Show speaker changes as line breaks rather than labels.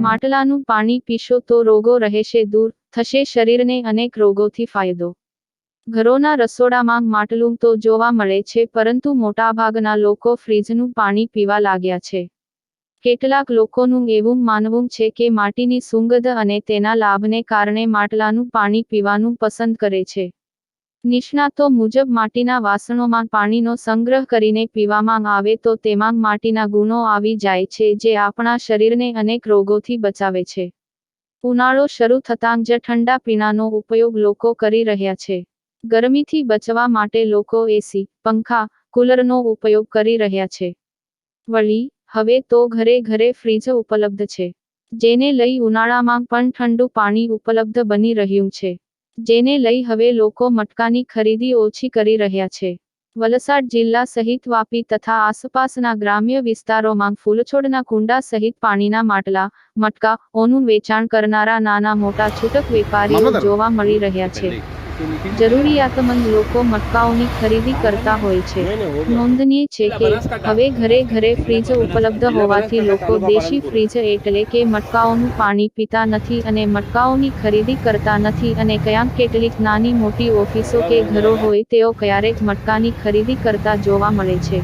માટલાનું પાણી પીશો તો રોગો રહેશે દૂર, થશે શરીરને અનેક રોગોથી ફાયદો. ઘરોના રસોડામાં માટલું તો જોવા મળે છે, પરંતુ મોટાભાગના લોકો ફ્રીજનું પાણી પીવા લાગ્યા છે. કેટલાક લોકોનું એવું માનવું છે કે માટીની સુગંધ અને તેના લાભને કારણે માટલાનું પાણી પીવાનું પસંદ કરે છે. નિષ્ણાતો મુજબ માટીના વાસણોમાં પાણીનો સંગ્રહ કરીને પીવામાં આવે તો તેમાં માટીના ગુણો આવી જાય છે, જે આપણા શરીરને અનેક રોગોથી બચાવે છે. ઉનાળો શરૂ થતાં જ ઠંડા પીણાનો ઉપયોગ લોકો કરી રહ્યા છે. ગરમીથી બચવા માટે લોકો એસી, પંખા, કુલરનો ઉપયોગ કરી રહ્યા છે. વળી, હવે તો ઘરે ઘરે ફ્રીજ ઉપલબ્ધ છે, જેને લઈ ઉનાળામાં પણ ઠંડુ પાણી ઉપલબ્ધ બની રહ્યું છે. જેને લઈ હવે લોકો મટકાની ખરીદી ઓછી કરી રહ્યા છે. વલસાડ જિલ્લા સહિત વાપી તથા આસપાસના ગ્રામ્ય વિસ્તારોમાં ફૂલછોડના કુંડા સહિત પાણીના માટલા, મટકાઓનું વેચાણ કરનારા નાના મોટા છૂટક વેપારીઓ જોવા મળી રહ્યા છે. જરૂરિયાતમંદ લોકો મટકાઓની ખરીદી કરતા હોય છે. નોંધનીય છે કે હવે ઘરે ઘરે ફ્રીજ ઉપલબ્ધ હોવાથી લોકો દેશી ફ્રીજ એટલે કે મટકાઓનું પાણી પીતા નથી અને મટકાઓની ખરીદી કરતા નથી અને ક્યાંક કેટલીક નાની મોટી ઓફિસો કે ઘરો હોય તેઓ ક્યારેક મટકાની ખરીદી કરતા જોવા મળે છે.